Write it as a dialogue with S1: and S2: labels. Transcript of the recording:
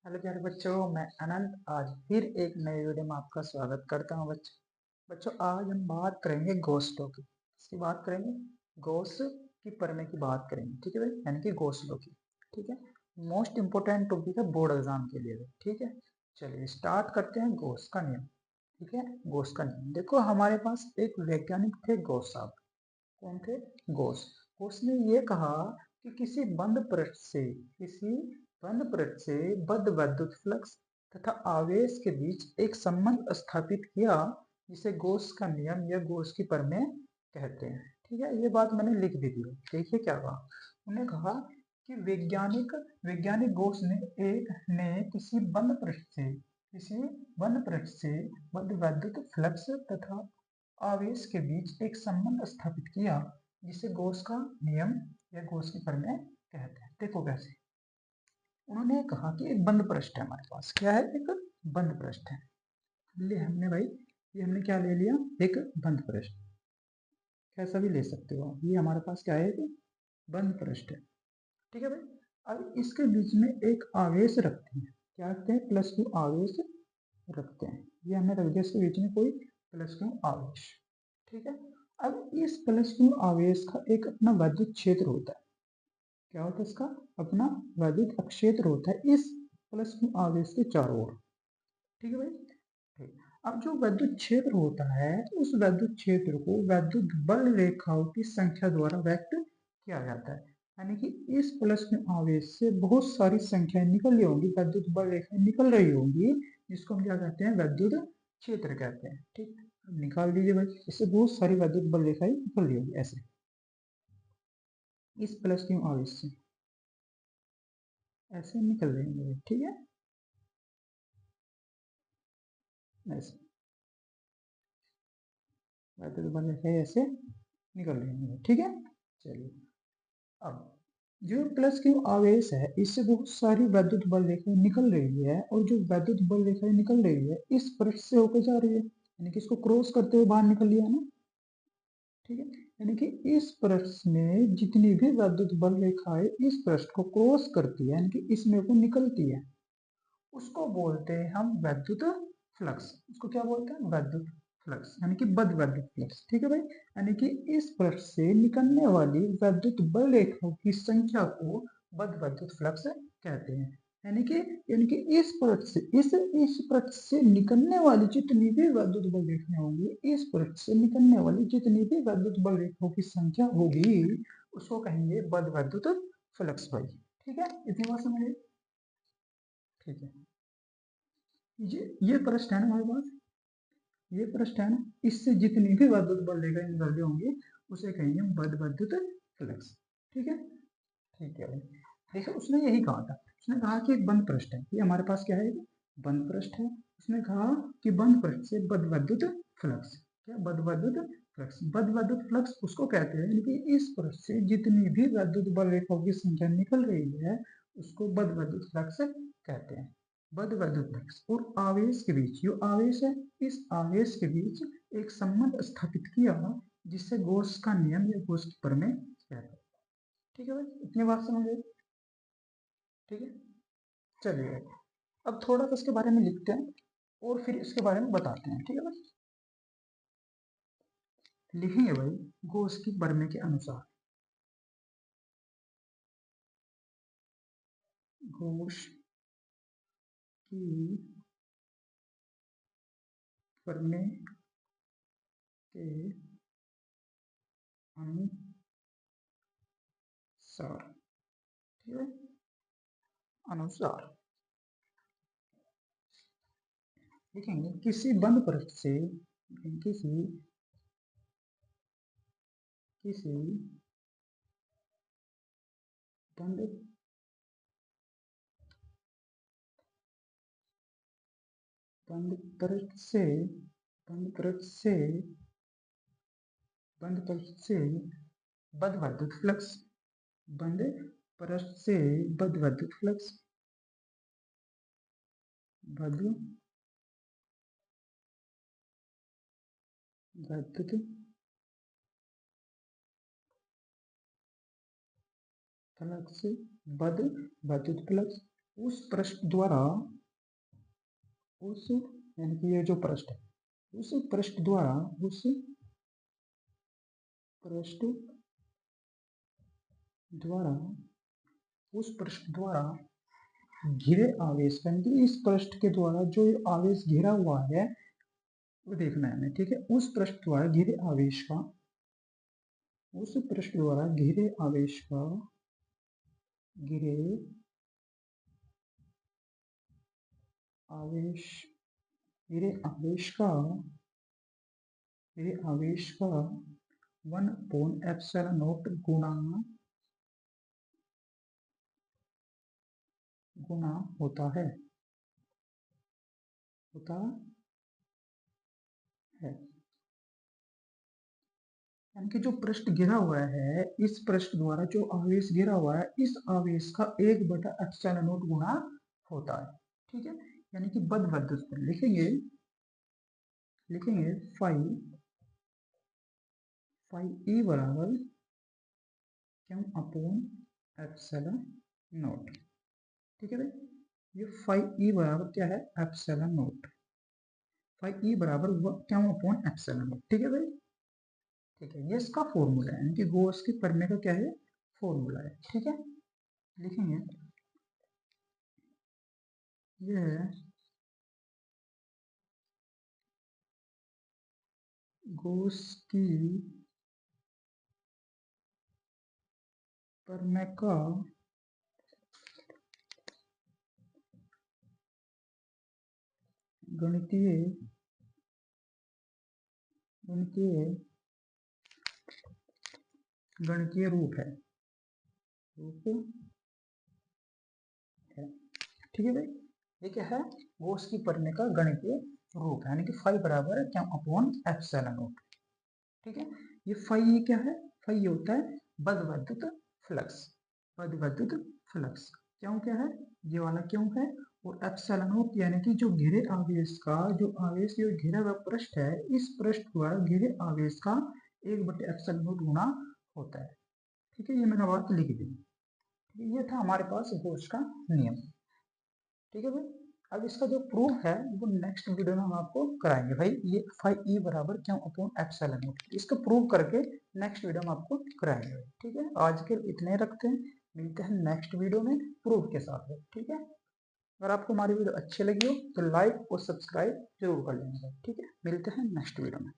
S1: Hello प्यारे बच्चों, मैं अनंत आज फिर एक नए वीडियो में आपका स्वागत करता हूं। बच्चों आज हम बात करेंगे घोषलों की। किसकी बात करेंगे? घोष की प्रमेय की बात करेंगे। ठीक है भाई, यानी कि घोषलों की। ठीक है, मोस्ट इंपोर्टेंट टॉपिक है बोर्ड एग्जाम के लिए। ठीक है, चलिए स्टार्ट करते हैं। घोष का नियम। ठीक है, घोष का नियम देखो, हमारे पास एक वैज्ञानिक थे घोष साहब। कौन थे? घोष। घोष ने ये कहा कि किसी बंद पृष्ठ से बद्ध विद्युत फ्लक्स तथा आवेश के बीच एक संबंध स्थापित किया, जिसे घोष का नियम या घोष की प्रमेय कहते हैं। ठीक है, ये बात मैंने लिख भी दी है। देखिए क्या कहा उन्होंने। कहा कि वैज्ञानिक घोष ने किसी बंद पृष्ठ से बद्ध विद्युत फ्लक्स तथा आवेश के बीच एक संबंध स्थापित किया, जिसे गॉस का नियम या गॉस की प्रमेय कहते हैं। देखो कैसे। उन्होंने कहा कि एक बंद पृष्ठ है हमारे पास। क्या है? एक बंद पृष्ठ है। ये हमने क्या ले लिया? एक बंद पृष्ठ। कैसा भी ले सकते हो आप। ये हमारे पास क्या है? एक बंद पृष्ठ है। ठीक है भाई। अब इसके बीच में एक आवेश रखते हैं। क्या रखते हैं? प्लस क्यू आवेश रखते हैं। ये हमने रख दिया इसके बीच में कोई प्लस क्यू आवेश। ठीक है, अब इस प्लस क्यू आवेश का एक अपना वैद्युत क्षेत्र होता है। क्या होता है इसका? अपना वैद्युत क्षेत्र होता है इस प्लस क्यू आवेश के चारों ओर। ठीक है भाई। ठीक। अब जो वैद्युत क्षेत्र होता है, उस वैद्युत क्षेत्र को वैद्युत बल रेखाओं की संख्या द्वारा व्यक्त किया जाता है। यानी कि इस प्लस क्यू आवेश से बहुत सारी संख्याएं निकल रही होंगी, वैद्युत बल रेखाएं निकल रही होंगी, जिसको हम क्या कहते हैं? वैद्युत क्षेत्र कहते हैं। ठीक, निकाल दीजिए भाई। इससे बहुत सारी वैद्युत बल रेखाएं निकल रही होंगी ऐसे इस प्लस क्यू आवेश से ऐसे निकल रही होंगी। ठीक है, ऐसे वैद्युत बल रेखाएं ऐसे निकल रही होंगी। ठीक है, चलिए। अब जो प्लस क्यू आवेश है, इससे बहुत सारी वैद्युत बल रेखाएं निकल रही है, और जो वैद्युत बल रेखाएं निकल रही है इस पृष्ठ से होकर जा रही है, यानी कि इसको क्रॉस करते हुए बाहर निकल लिया है ना। ठीक है, यानी कि इस पृष्ठ में जितनी भी वैद्युत बल रेखाएं इस पृष्ठ को क्रॉस करती है, यानी कि इसमें को निकलती है, उसको बोलते हैं हम वैद्युत फ्लक्स। उसको क्या बोलते हैं? वैद्युत फ्लक्स, यानी कि बद्ध वैद्युत फ्लक्स। ठीक है भाई, यानी कि इस पृष्ठ से निकलने वाली वैद्युत बल रेखाओं की संख्या को बद्ध वैद्युत फ्लक्स कहते हैं। यानी कि इस पृष्ठ से निकलने वाली जितनी भी वैद्युत बल रेखाएं होंगी, इस पृष्ठ से निकलने वाली जितनी भी वैद्युत बल रेखाओं की संख्या होगी, उसको कहेंगे बद्ध वैद्युत फ्लक्स भाई। ठीक है, इतनी बात समझिए। ठीक है, ये पृष्ठ है ना हमारे पास। ये पृष्ठ है ना, इससे जितनी भी वैद्युत बल रेखाएं निकल रही होंगी, उसे कहेंगे हम बद्ध वैद्युत फ्लक्स। ठीक है, ठीक है भाई। देखो उसने यही कहा था। उसने कहा कि एक बंद पृष्ठ है। ये हमारे पास क्या है? बंद पृष्ठ है। उसने कहा कि बंद पृष्ठ से बद्ध वैद्युत फ्लक्स। क्या? बद्ध वैद्युत फ्लक्स। बद्ध वैद्युत फ्लक्स उसको कहते हैं कि इस पृष्ठ से जितनी भी वैद्युत बल रेखाओं की संख्या निकल रही है, उसको बद्ध वैद्युत फ्लक्स कहते हैं। बद्ध वैद्युत फ्लक्स और आवेश के बीच, जो आवेश है, इस आवेश के बीच एक संबंध स्थापित किया, जिससे गॉस का नियम या गॉस की प्रमेय कहते हैं। ठीक है भाई, इतनी बात समझ गए? ठीक है, चलिए अब थोड़ा सा इसके बारे में लिखते हैं और फिर इसके बारे में बताते हैं। ठीक है भाई, लिखेंगे भाई। गॉस की प्रमेय के अनुसार, गॉस की प्रमेय के अनुसार, ठीक है, अनुसार लिखेंगे किसी बंद पृष्ठ से किसी किसी बंद बंद पृष्ठ से बंद पृष्ठ से बंद पृष्ठ से बद्ध वैद्युत फ्लक्स, बंद पृष्ठ से बद्ध वैद्युत फ्लक्स, बद्ध वैद्युत फ्लक्स, बद्ध वैद्युत फ्लक्स उस पृष्ठ द्वारा, उस यानी कि ये जो पृष्ठ है, उस पृष्ठ द्वारा, उस पृष्ठ द्वारा, उस पृष्ठ द्वारा घिरे आवेश, यानी कि इस पृष्ठ के द्वारा जो आवेश घिरा हुआ है वो देखना है हमें, ठीक है। उस पृष्ठ द्वारा घिरे आवेश का, उस पृष्ठ द्वारा घिरे आवेश का, घिरे आवेश, घिरे आवेश का, घिरे आवेश का 1/ε0 गुना होता है, होता है। यानी कि जो पृष्ठ घिरा हुआ है, इस पृष्ठ द्वारा जो आवेश घिरा हुआ है, इस आवेश का 1/ε0 गुना होता है, ठीक है। यानी कि बद विद्युत पर लिखेंगे, लिखेंगे फाई, फाई ई बराबर क्यू अपॉन एप्सिलॉन नॉट, ठीक है भाई। ये फाई ई बराबर क्या है, एप्सिलॉन नॉट, फाई ई बराबर क्यू अपॉन एप्सिलॉन नॉट, ठीक है भाई, ठीक है। ये इसका फॉर्मूला है, यानी कि गॉस के प्रमेय का क्या है, फॉर्मूला है, ठीक है। लिखेंगे ये है गॉस की प्रमेय का गणितीय, गणितीय, गणितीय रूप है, रूप है, ठीक है भाई। ये क्या है, गॉस की प्रमेय का गणितीय रूप है, यानी कि फाई बराबर है क्या अपॉन एप्सिलॉन नॉट, ठीक है। ये फाई ये क्या है, फाई ये होता है बद विद्युत फ्लक्स, बद विद्युत फ्लक्स। क्यों क्या है, ये वाला क्यों है, और एप्सिलॉन नॉट यानी कि जो घिरे आवेश का, जो आवेश जो घिरा हुआ पृष्ठ है, इस पृष्ठ द्वारा घिरे आवेश का 1/एप्सिलॉन नॉट गुना होता है, ठीक है। ये मैंने बात लिख दी, ये था हमारे पास गॉस का नियम, ठीक है भाई। अब इसका जो प्रूफ है वो नेक्स्ट वीडियो में हम आपको कराएंगे भाई, ये फाई ई बराबर क्यों अपॉन एप्सिलॉन नॉट, इसको प्रूव करके नेक्स्ट वीडियो में आपको कराएंगे भाई, ठीक है। आज के इतने रखते हैं, मिलते हैं नेक्स्ट वीडियो में प्रूफ के साथ भाई, ठीक है। अगर आपको हमारी वीडियो अच्छी लगी हो तो लाइक और सब्सक्राइब जरूर कर लेंगे, ठीक है। मिलते हैं नेक्स्ट वीडियो में।